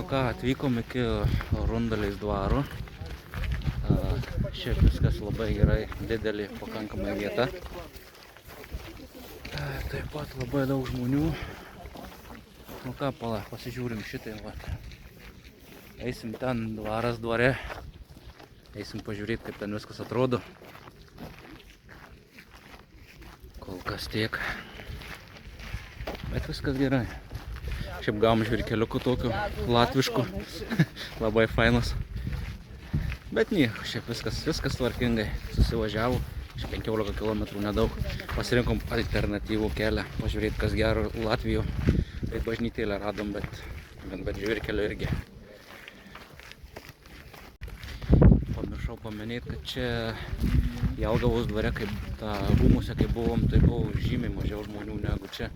ką, atvykom iki Rundalės dvaro. Šiaip viskas labai gerai, didelė pakankamai vieta. Taip pat labai daug žmonių. Nu ką, pala, pasižiūrim šitai. Eisim ten, dvaras dvare. Eisim pažiūrėti, kaip ten viskas atrodo. Kol kas tiek. Bet viskas gerai. Šiaip gavom žvirkeliukų tokių latviškų. Labai fainas. Bet nieko, šiaip viskas tvarkingai. Susivažiavo. 15 km nedaug. Pasirinkom alternatyvų kelią. Pažiūrėti, kas gero Latvijoje. Tai bažnytėlę radom, bet žvirkelio irgi. Pamiršau paminėti, kad čia Jelgavos dvare, kaip ta rūmuose, kai buvom, tai buvo žymiai mažiau žmonių negu čia.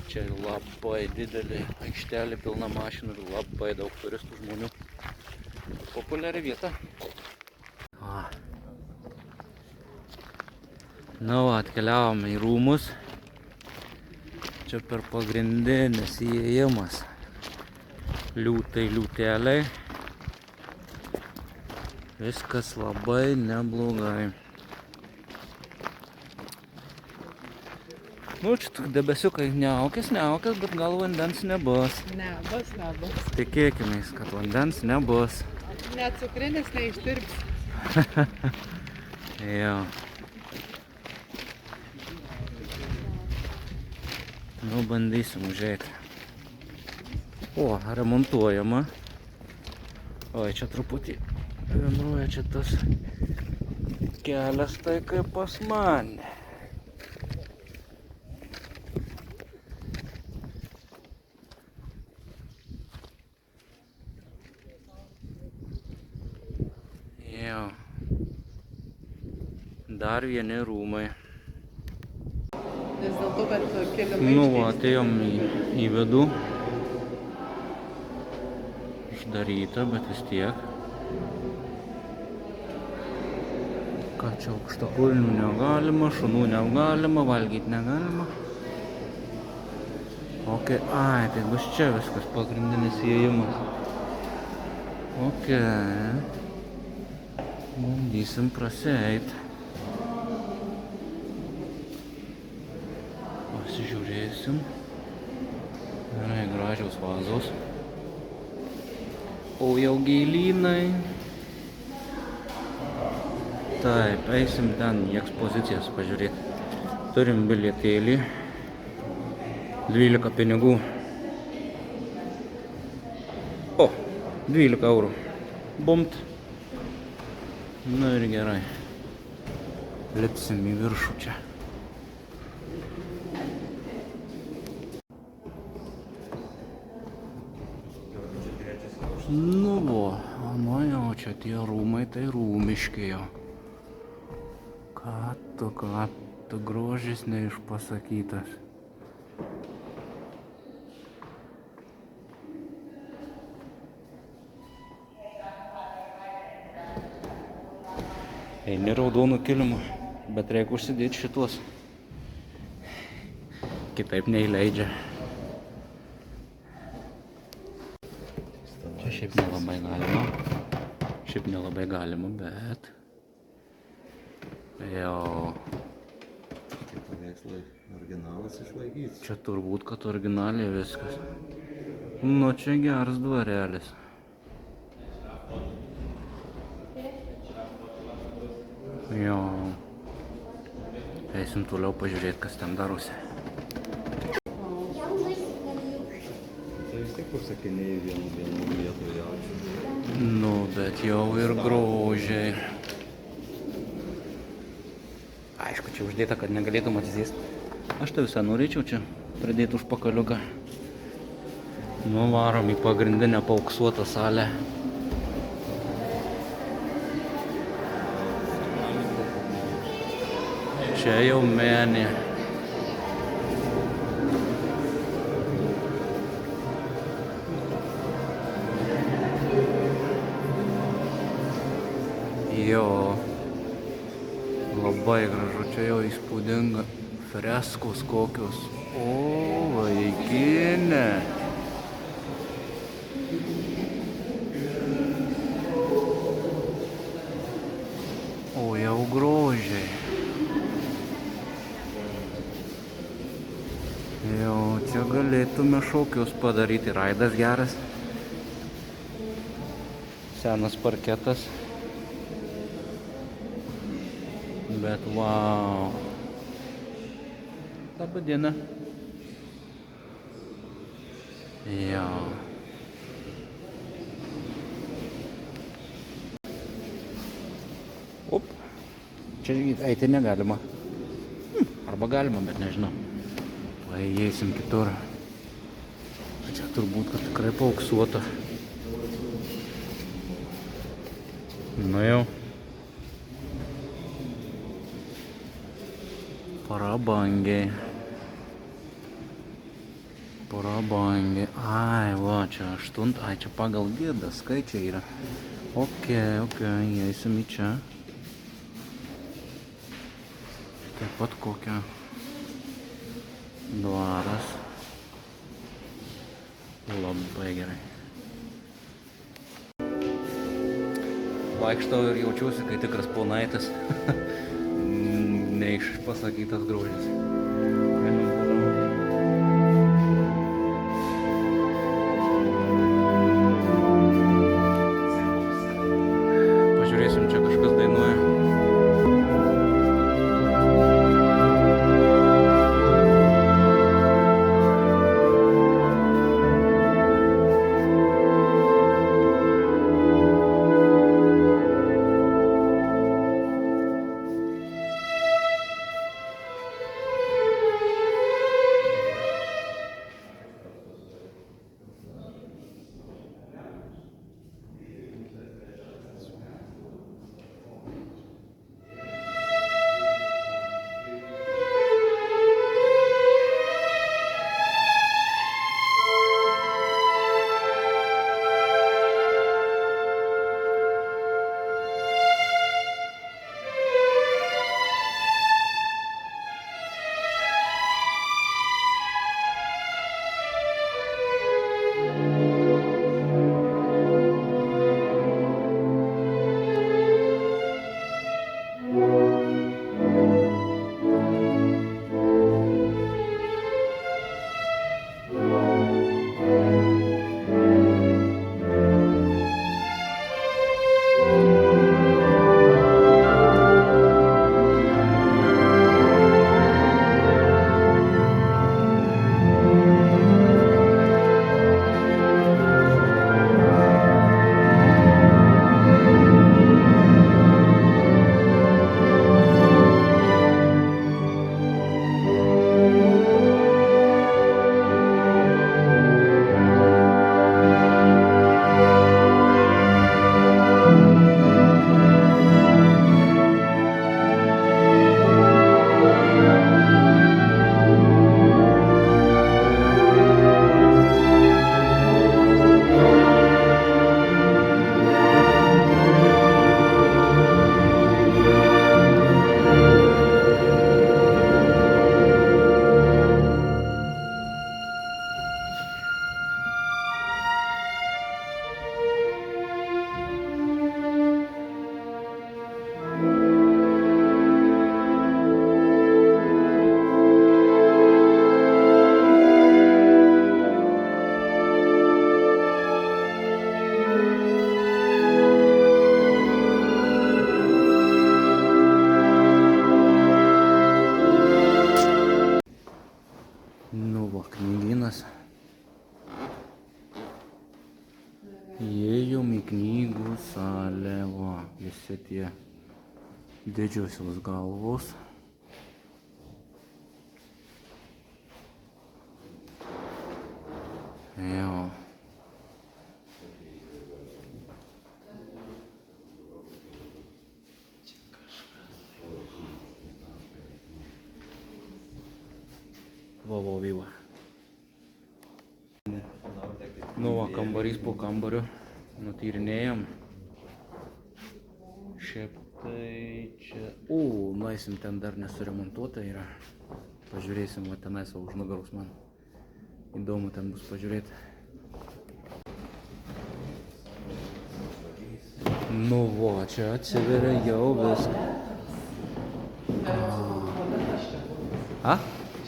Čia labai didelė aikštelė, pilna mašinų ir labai daug turistų žmonių. Populiari vieta. Na, atkeliavom į rūmus. Čia per pagrindinis įėjimas. Liūtai, liūteliai. Viskas labai neblogai. Nu, čia debesiukai neaukės, bet gal vandens nebus. Nebus. Tikėkimės, kad vandens nebus. Net cukrinis neištirps. Jo. Nu, bandysim užeiti. O, remontuojama. Oi, čia truputį vienuoja čia tas kelias, tai kaip pas mane. Jo. Dar vieni rūmai. Nes dėl to, kad kilimai Nu, atėjom į vidų. Uždaryta, bet vis tiek. Ką čia aukštakulnių negalima, šunų negalima, valgyti negalima. Ok, ai, tai bus čia viskas, pagrindinis įėjimas. Ok. Bandysim prasieiti. Pasižiūrėsim. Gerai, gražios vazos. O jau gėlynai. Taip, eisim ten į ekspozicijas pažiūrėti. Turim bilietėlį. 12 pinigų. O, 12 eurų. Bumt. Nu ir gerai. Lipsim į viršų čia. Nu vo, nu jau čia tie rūmai, tai rūmiški jau. Ką tu grožis neišpasakytas. Eini raudonų kilimų, bet reikia užsidėti šitos. Kitaip neįleidžia. Čia šiaip nelabai galima, bet... Jau... Tie paveikslai originalas išlaikytas. Čia turbūt, kad originaliai viskas. Nu, čia geras dvarelis. Jo. Eisim toliau pažiūrėti, kas ten darosi. Tai vis tiek užsakinėjai vienu vietoje. Nu, bet jau ir grožiai. Aišku, čia uždėta, kad negalėtum atsisėsti. Aš tai visą norėčiau čia pridėti užpakaliuką. Nu, varom į pagrindinę paauksuotą salę. Čia jau menė. Jo. Labai gražu, čia jau įspūdinga. Freskos kokios. O, vaikinė. grožiai. Jo, čia galėtume šokius padaryti. Raidas geras. Senas parketas. Bet wow. Labą dieną. Jo. Op. Čia eiti negalima. Arba galima, bet nežinau. Įeisim kitur. Čia turbūt, kad tikrai paauksuota. Nu jau. Prabangiai. Prabangiai. Ai, va, čia 8. Ai, čia pagal gidą skaičiai yra. Ok, įeisim į čia. Taip pat kokia dvaras. Labai gerai. Vaikštau ir jaučiausi, kai tikras ponaitis. Neišpasakytas grožis. Pažiūrėsim, čia kažkas dainuoja. Įėjom į knygų salę, va, visi tie didžiosios galvos. Jo. Va, vyva. Nu, va, kambarys po kambario nutyrinėjom. Šiaip tai čia... nueisim, ten dar nesuremontuota yra. Pažiūrėsim, va tenais va už nugaros man. Įdomu ten bus pažiūrėti. Nu, va, čia atsiveria jau viskas. A?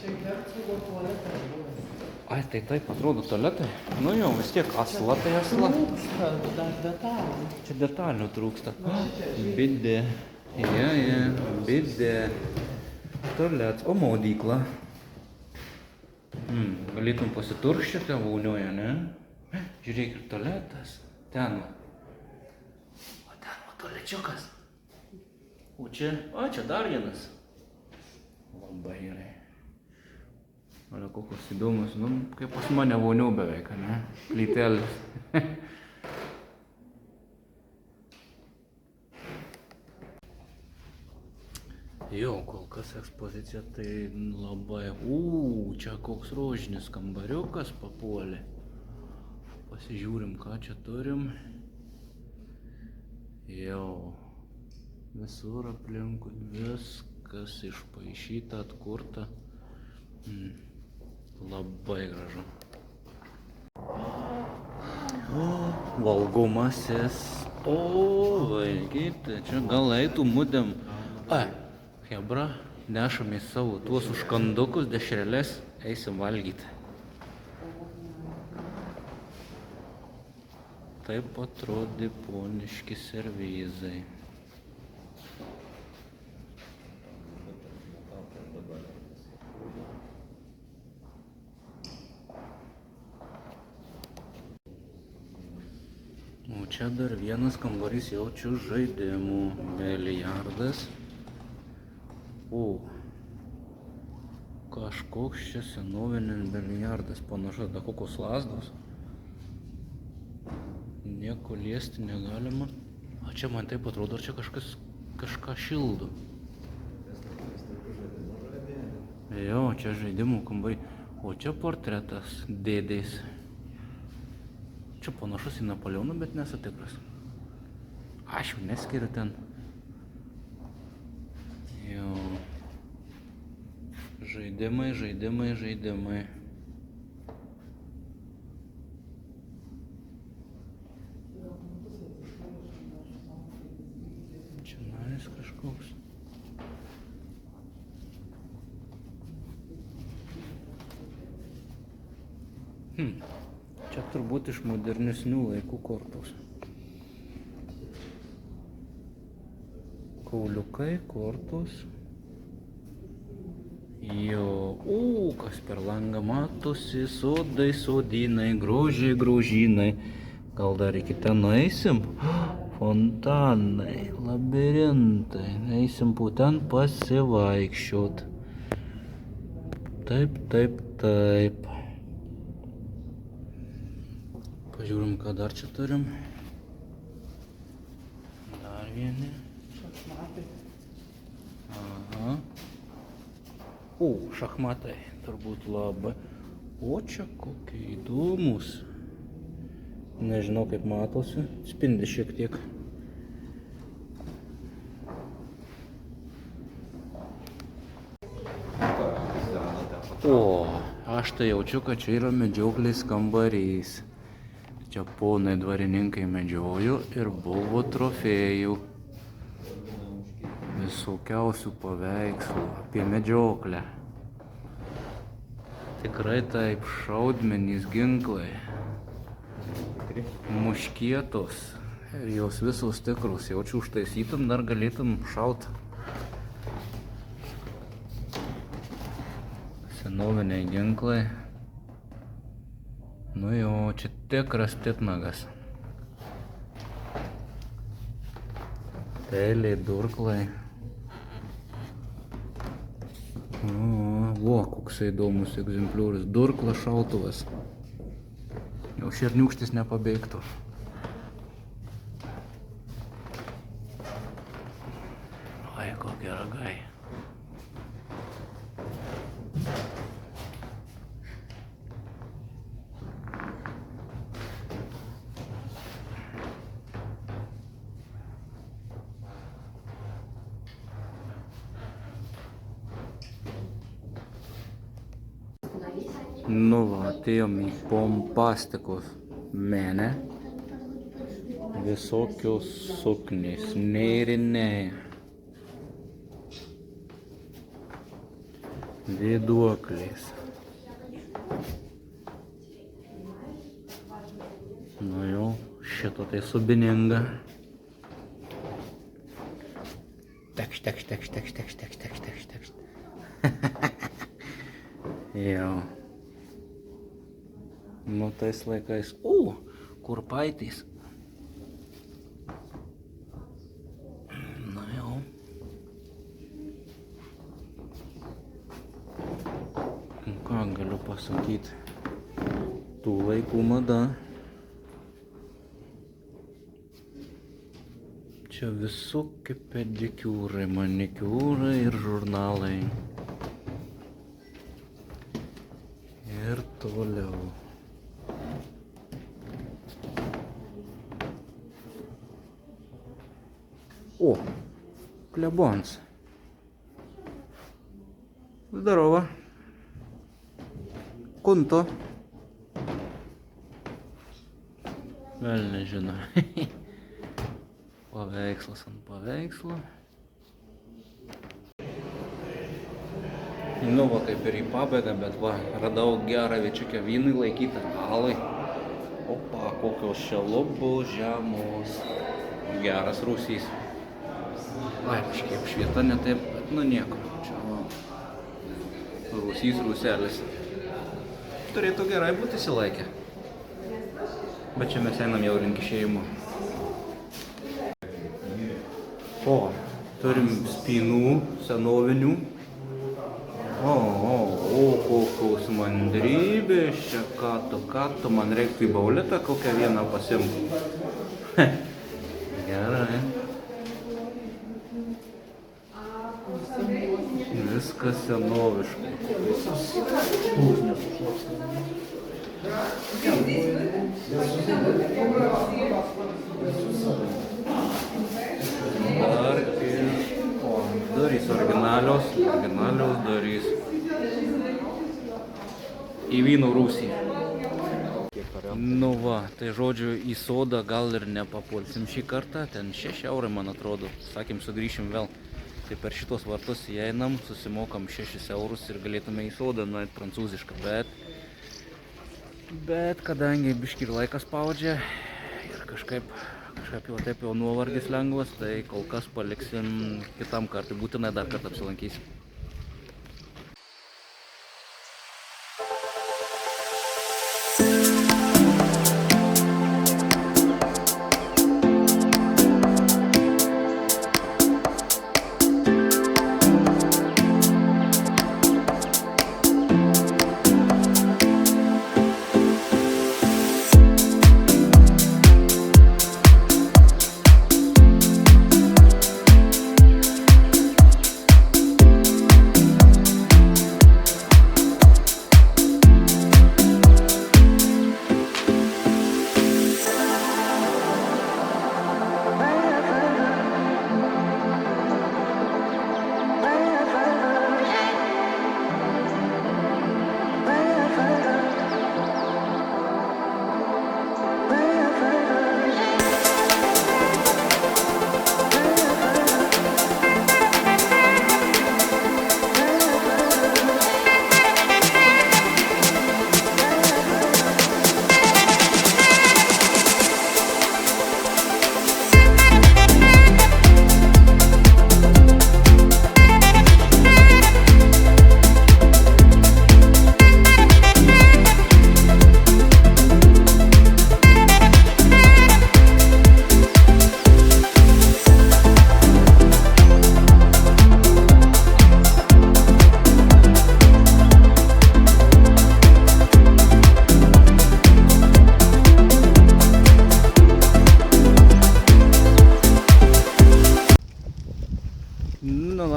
Čia Hercogo tualetas buvęs. Ai, tai taip atrodo tualetai. Nu jo, vis tiek asla tai asla. Trūksta dar detalių. Čia detalių trūksta. Bidė. Ja, bidė. Tualet. O maudykla. Galėtum pasiturkščioti vonioje, ne? Žiūrėk, ir tualetas. Ten. O ten, o tualečiukas. O čia dar vienas. Labai gerai. Ale kokios įdomus, nu, kaip pas mane voniau beveik, ne? Plytelis. Jo, kol kas ekspozicija tai labai... Čia koks rožinis kambariukas papuolė. Pasižiūrim, ką čia turim. Jau. Visur aplinkui viskas išpaišyta, atkurta. Labai gražu. Valgomasis. O, vaikyti, čia gal eitų mudėm. Hebra, nešame savo tuos užkandukus, dešreles, eisim valgyti. Taip atrodė poniški servizai. O čia dar vienas kambarys jaučiu žaidimų. Biliardas. O, kažkoks čia senovinis biliardas, panašu, da kokios lasdos. Nieko liesti negalima. O čia man taip atrodo, ar čia kažką šildo. Jo, čia žaidimų kambai. O čia portretas dėdės. Čia panašus į Napoleoną, bet nesu tikras. Aš jau neskiriu ten. Jo. Žaidimai. Čia naris kažkoks. Čia turbūt iš modernesnių laikų kortos. Kauliukai, kortos. Jo, kas per langą matosi, sodai, sodynai, grožiai. Gal dar iki ten nueisim? Fontanai, labirintai, eisim po ten pasivaikščiot. Taip. Pažiūrim, ką dar čia turim. Dar vieni. Šachmatai. Aha. Šachmatai, turbūt labai. O čia kokie įdomus. Nežinau, kaip matosi. Spindi šiek tiek. Aš tai jaučiu, kad čia yra medžioklės kambarys. Čia ponai dvarininkai medžiojo ir buvo trofėjų. Visokiausių paveikslų apie medžioklę. Tikrai taip, šaudmenys, ginklai, muškietos ir jos visos tikrus. Jaučiu, užtaisytum, dar galėtum šaut. Senoviniai ginklai. Nu jo, čia tikras titnagas. Peiliai, durklai. Koks įdomus egzempliorius. Durklas, šautuvas. Jau šerniūkštis nepabėgtų. Ai, kokie ragai. Nu va, atėjom į pompastikos menę. Visokios suknės, nėriniai. Vėduokliais. Nu jau, šito tai subininga. Tekšt. Jau. Nu tais laikais. Kurpaitys. Na jau. Ką galiu pasakyti? Tų laikų mada. Čia visokie pedikiūrai, manikiūrai ir žurnalai. Ir toliau. О, klebons. Здорово. Kunto. Vėl nežinau. Paveikslas ant paveikslo. Nu va, kaip ir į pabaigą, bet va, radau gerą viečiukę vynui laikytą alai. Opa, kokios čia lubos žemos. Geras rūsys. Ai, kažkaip švieta ne taip, bet nu nieko. Čia va, rūsys, rūselis. Turėtų gerai būti įsilaikę. Bet čia mes einam jau link išėjimo. O, turim spynų senovinių. O, kokios mandrybės čia, ką tu, man reiktų į bauletą kokią vieną pasimti. Gerai. Viskas senoviškai. Dar ir durys originalios durys. Į vyno rūsį. Nu va, tai žodžiu į sodą gal ir nepapulsim šį kartą, ten 6 eurai man atrodo, sakėm sugrįšim vėl. Tai per šitos vartus įeinam, susimokam 6 eurus ir galėtume į sodą nueit prancūzišką, bet kadangi biškį ir laikas spaudžia ir kažkaip jau taip jau nuovargis lengvas, tai kol kas paliksim kitam kartui, būtinai dar kartą apsilankysim.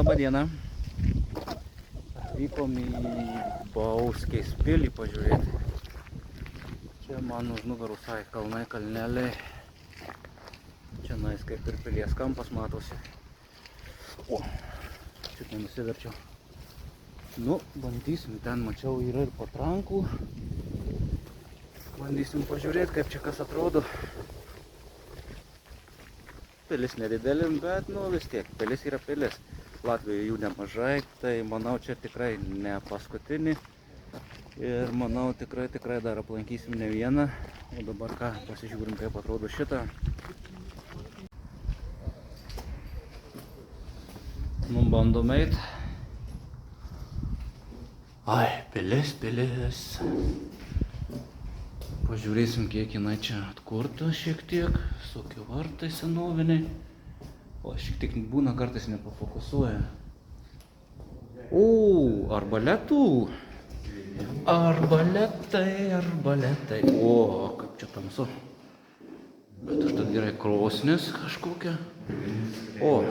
Labą dieną. Atvykom į Bauskės pilį pažiūrėti. Čia man už nugarų sai kalnai, kalneliai. Čia nais kaip ir pilies kampas matosi. O, čia nenusiverčiau. Nu, bandysim, ten mačiau yra ir patrankų. Bandysim pažiūrėti, kaip čia kas atrodo. Pilis nedidelim, bet nu vis tiek, pilis yra pilis. Latvijoje jų nemažai, tai manau čia tikrai ne paskutinį. Ir manau tikrai dar aplankysim ne vieną. O dabar ką, pasižiūrim kaip atrodo šitą. Nu, bandom eit. Ai, pilis. Pažiūrėsim, kiek jinai čia atkurta šiek tiek. Visokie vartai senoviniai. O šiek tiek būna kartais nepafokusuoja. O, arbaletų. Arbaletai. O, kaip čia tamsu. Bet užtat gerai krosnis kažkokia. O.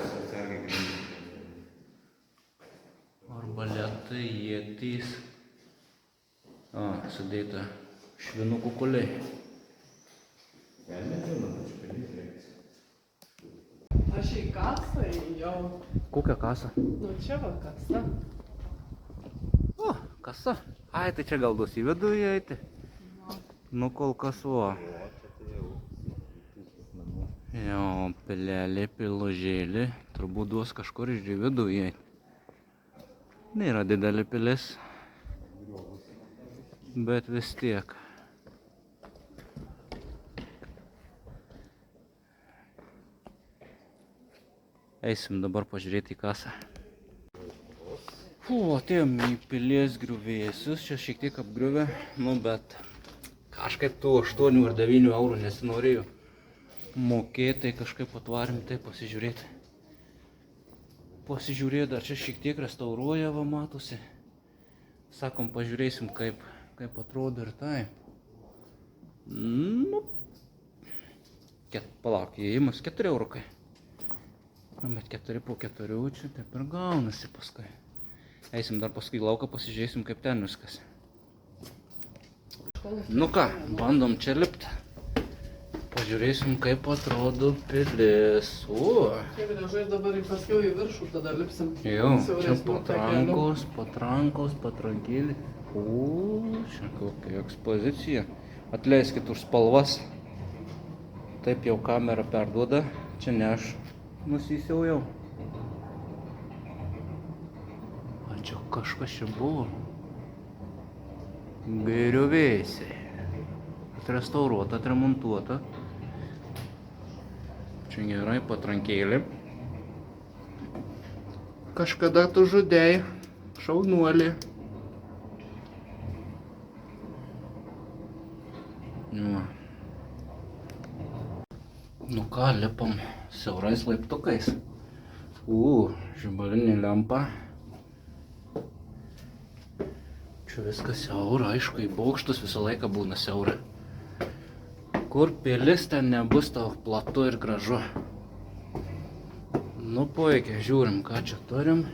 Arbaletai, ietys. Sudėta švinų kukuliai. Aš į kasą jau. Kokią kasą? Nu čia va kasa. O, kasa. Ai, tai čia gal duos į vidų įeiti. Nu, kol kas o. Jo, pilelė, piložėlė. Turbūt duos kažkur iš vidų įeiti. Nėra didelė pilis. Bet vis tiek. Eisim dabar pažiūrėti į kasą. Atėjom į pilies griuvėsius, čia šiek tiek apgriuvę, nu bet kažkaip tų 8 ir 9 eurų nesinorėjo mokėti, tai kažkaip atvarėm tai pasižiūrėti. Pasižiūrėti, dar čia šiek tiek restauruoja, va matosi. Sakom, pažiūrėsim kaip atrodo ir taip. Nu, palauk, įėjimas 4 eurukai. Bet 4 po 4 čia taip ir gaunasi paskui. Eisim dar paskui į lauką, pasižiūrėsim kaip ten viskas. Nu ką, bandom čia lipt. Pažiūrėsim kaip atrodo pilis. O! Kiek gražu ir dabar paskiau į viršų, tada lipsim. Jo, čia patrankos, patrankėlį. O, čia kokia ekspozicija. Atleiskit už spalvas. Taip jau kamera perduoda. Čia ne aš nusisiaujau. A čia kažkas čia buvo. Griuvėsiai. Atrestauruota, atremontuota. Čia gerai, patrankėlė. Kažkada tu žudei, šaunuolį. Nu ką, lipam siaurais laiptukais. Žibalinė lempa. Čia viskas siaura, aišku, į bokštus visą laiką būna siaura. Kur pilis, ten nebus tau platu ir gražu. Nu puikiai, žiūrim, ką čia turim.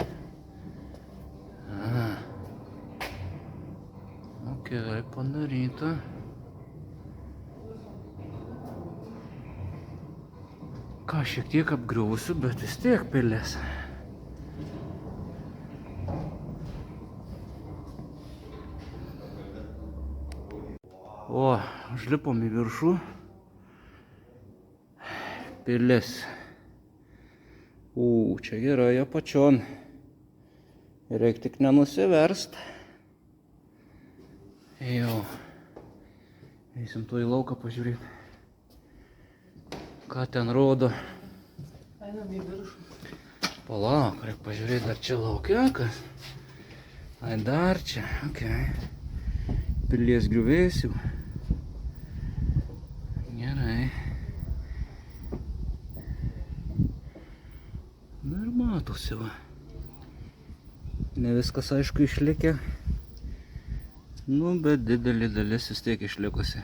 Gerai padaryta. Ką, šiek tiek apgriuvusiu, bet vis tiek pilis. O, užlipom į viršų. Pilis. Čia gerai apačion. Reik tik nenusiverst. Jo. Eisim to į lauką pažiūrėti. Ką ten rodo? Einam į viršų. Palauk, reik pažiūrėti, dar čia laukia kas. Ai, dar čia, okei. Pilies griuvėsių. Gerai. Nu ir matosi va. Ne viskas aišku išlikę. Nu, bet didelė dalis vis tiek išlikusi.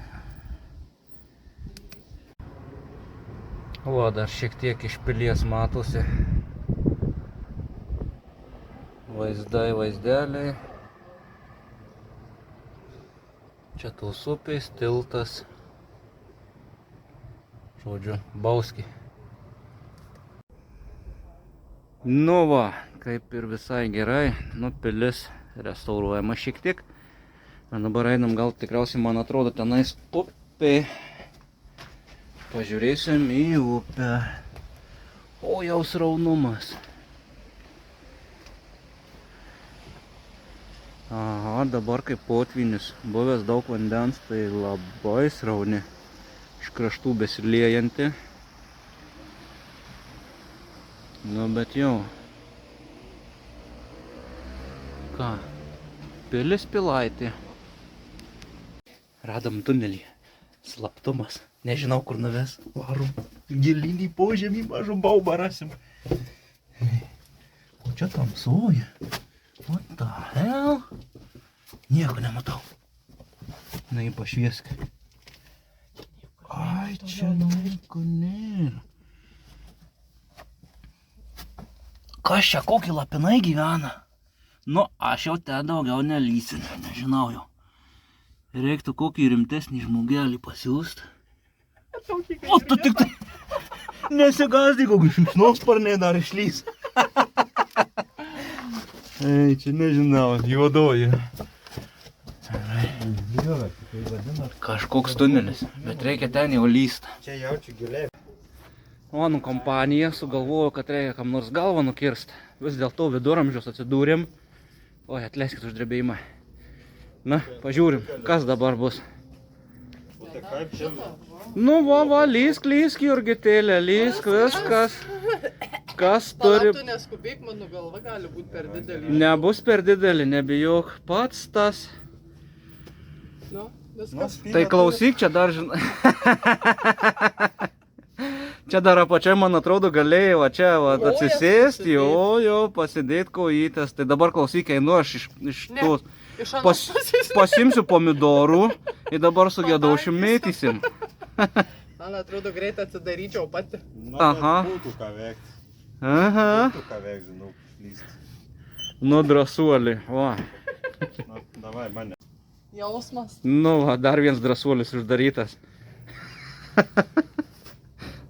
O, dar šiek tiek iš pilies matosi. Vaizdai, vaizdeliai. Čia tos upės, tiltas. Žodžiu, Bauski. Nu va, kaip ir visai gerai. Nu, pilis restauruojama šiek tiek. Dabar einam, gal tikriausiai, man atrodo, tenais upė. Pažiūrėsim į upę. O, jau sraunumas. Aha, dabar kaip potvynis. Buvęs daug vandens, tai labai srauni. Iš kraštų besiliejanti. Nu, bet jau. Ką? Pilis Pilaitė. Radom tunelį. Slaptumas. Nežinau, kur nuves. Varom. Gilinį požemį mažą baubą rasim. O čia tamsuoja. What the hell? Nieko nematau. Na, jį pašviesk. Ai, čia nieko nėra. Kas čia, kokie lapinai gyvena? Nu, aš jau ten daugiau nelysiu, nežinau jau. Reiktų kokį rimtesnį žmogelį pasiūst. O tu tik tai nesigazdi, kokį šikšnosparniai dar išlys. Ei, čia nežinau, juodoji. Kažkoks tunelis, bet reikia ten jau lyst. Čia jaučiu giliai. Mano kompanija sugalvojo, kad reikia kam nors galvą nukirst. Vis dėlto viduramžius atsidūrėm. Oi, atleiskit už drebėjimą. Na, pažiūrim, kas dabar bus. Nu, va, lysk, Jurgitėlė, lysk, viskas. Kas turi... Palauk, tu neskubėk, mano galva gali būti per didelį. Nebus per didelį, nebijok. Pats tas. Nu, viskas. Tai klausyk, čia dar žinai. Čia dar apačiai, man atrodo, galėjai va čia va, atsisėsti, jo, pasidėti kojytės. Tai dabar klausyk, einu aš iš tos. Pasimsiu pomidorų ir dabar su Gedaušiu mėtysim. Man atrodo, greit atsidaryčiau pati. Aha. Būtų ką veikti. Aha. Būtų ką veikti, žinau, lysti. Nu, drąsuolį, va. Na, davai, mane. Jausmas. Nu, va, dar vienas drąsuolis uždarytas.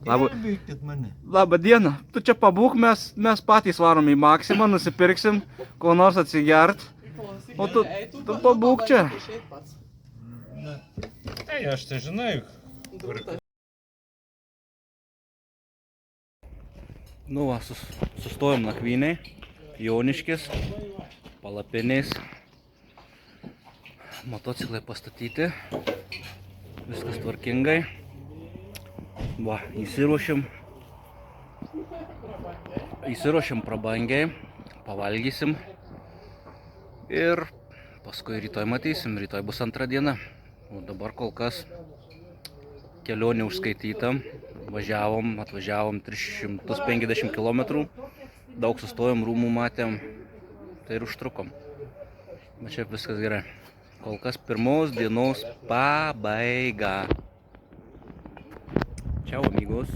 Gelbėkit mane. Labą dieną. Tu čia pabūk, mes patys varom į Maksimą, nusipirksim, ko nors atsigert. O tu pabūk čia. Ei, aš tai žinai. Nu va, sustojom nakvyniai, Joniškis, palapiniais, motociklai pastatyti, viskas tvarkingai. Va, įsiruošim prabangiai, pavalgysim ir paskui rytoj matysim, rytoj bus antra diena. O dabar kol kas kelionė užskaityta, atvažiavom 350 km, daug sustojom, rūmų matėm, tai ir užtrukom. Bet šiaip viskas gerai. Kol kas pirmos dienos pabaiga. Ciao amigos.